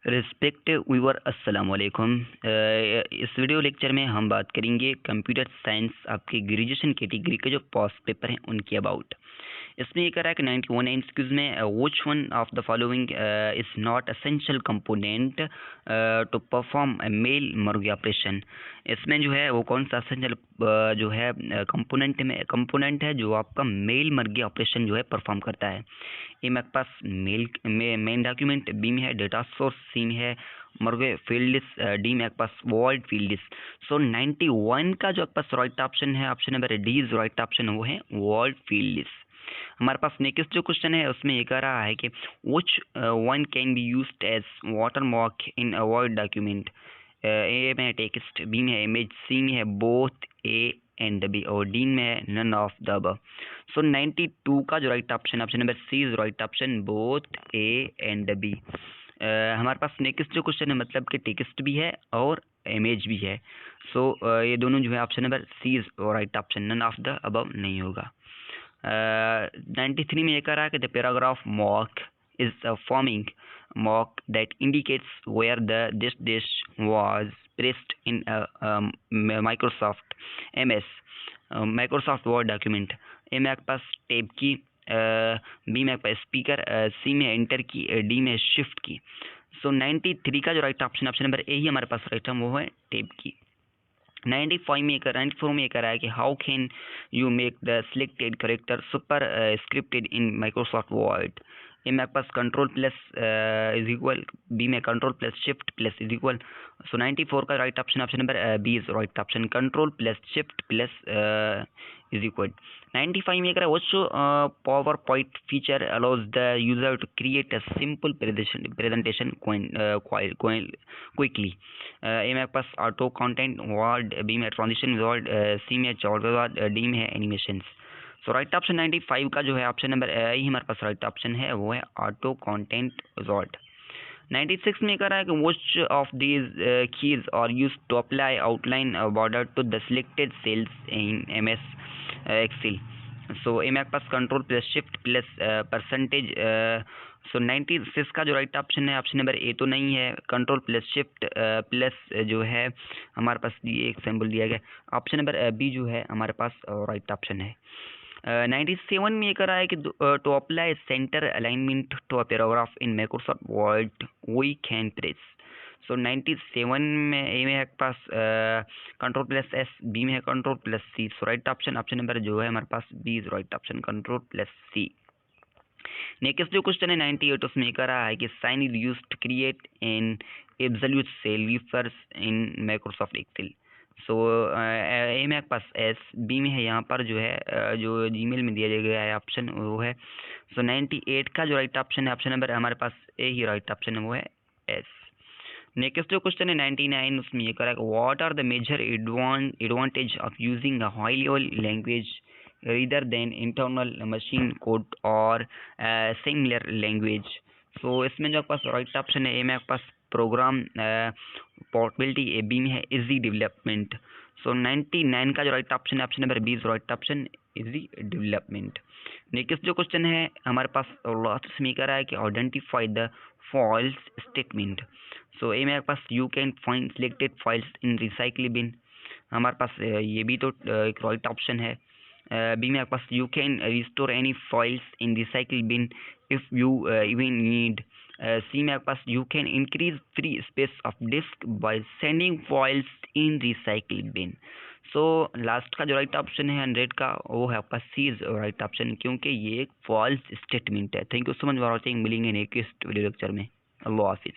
Respective viewer अस्सलाम वालेकुम। इस वीडियो लेक्चर में हम बात करेंगे कंप्यूटर साइंस आपके ग्रेजुएशन कैटेगरी के जो पास्ट पेपर हैं उनके अबाउट। इसमें ये कह रहा है कि 91 एमसीक्यूज में which one of the following is not essential component to perform mail merge operation. इसमें जो है वो कौन सा एसेंशियल जो है कंपोनेंट है जो आपका मेल मर्गी ऑपरेशन जो है परफॉर्म करता है। ए में आपके पास मेन डॉक्यूमेंट, बी में है डेटा सोर्स, सी में है मर्गे फील्ड, डी में आपके पास वर्ल्ड फील्ड। सो 91 का जो आपके पास राइट ऑप्शन है, option number D is right option, वो है वर्ल्ड फील्ड। हमारे पास नेक्स्ट जो क्वेश्चन है उसमें ये कह रहा है कि which one can be used as watermark in a word document. A में टेक्स्ट, बी में है इमेज, सी में है बोथ ए एंड बी, और डी में है none of the above. So 92 का जो right option, option number C is right option, both A and B. हमारे पास नेक्स्ट जो क्वेश्चन है मतलब कि टेक्स्ट भी है और इमेज भी है। सो ये दोनों जो है option number C is right option, none of the above नहीं होगा। 93 में ये कह रहा है कि the paragraph mark is forming mark that indicates where the this was pressed in Microsoft MS Microsoft Word document. A में आपके पास टैब की, बी में आपके पास स्पीकर, सी में एंटर की, डी में शिफ्ट की। सो 93 का जो right option, option number A ही हमारे पास राइट है, वो है टैब की। 94 में ये कर रहा है कि how can you make the selected character superscripted in Microsoft Word. A में आपके पास control plus is equal, B में control plus shift plus is equal. So 94 का right option, option number B is right option, control plus shift plus is equal. 95 में which PowerPoint feature allows the user to create a simple presentation quickly. A में आपके पास auto content word, B में transition word, सी में chart word, D में है animations. सो right option 95 का जो है ऑप्शन नंबर ही हमारे पास राइट ऑप्शन है, वो है ऑटो कंटेंट वर्ड। 96 में कह रहा है कि which of these keys are used to apply outline border to the selected cells in MS Excel। So A में आपके पास control plus shift plus percentage. So 96 का जो राइट ऑप्शन है, ऑप्शन नंबर ए तो नहीं है, कंट्रोल प्लस शिफ्ट प्लस जो है हमारे पास ये एक सिंबल दिया गया, ऑप्शन नंबर बी जो है हमारे पास राइट ऑप्शन है। 97 में ये कर रहा है कि to apply centre alignment to a paragraph in Microsoft Word we can press. So 97 में ए में है आपके पास कंट्रोल प्लस एस, बी में है control plus C. So right option, option number जो है हमारे पास B is right option, control plus C. Next जो क्वेश्चन है 98, उसमें कह रहा है कि sign is used to create an absolute cell refers in Microsoft Excel. So A में आपके पास एस, बी में है यहाँ पर जो है जो जीमेल में दिया गया है ऑप्शन वो है। सो 98 का जो राइट ऑप्शन है, ऑप्शन नंबर हमारे पास ए ही राइट ऑप्शन है, वो है एस। नेक्स्ट जो क्वेश्चन है 99, उसमें ये करा what are the major advantage of using a high level language rather than internal machine code और सिमिलर लैंग्वेज। सो इसमें जो आपके पास राइट ऑप्शन है, ए में आपके पास प्रोग्राम पोर्टेबिलिटी, ए बी में है इजी डेवलपमेंट। सो 99 का जो राइट ऑप्शन है, option number B is right option, easy development. Next जो क्वेश्चन है हमारे पास लास्ट में कह रहा है कि identify the false statement. So A में आपके पास you can find selected files in recycle bin, हमारे पास ये भी तो एक राइट ऑप्शन है। बी में आपके पास you can restore any files in recycle bin if you even need. C में आपके पास you can increase free space of disk by sending files in recycle bin. So last का जो right option है 100 का, वो है आपका सी इज राइट ऑप्शन, क्योंकि ये एक फॉल्स स्टेटमेंट है। Thank you so much for watching, मिलेंगे नेक्स्ट वीडियो लेक्चर में। अल्लाह हाफिज़।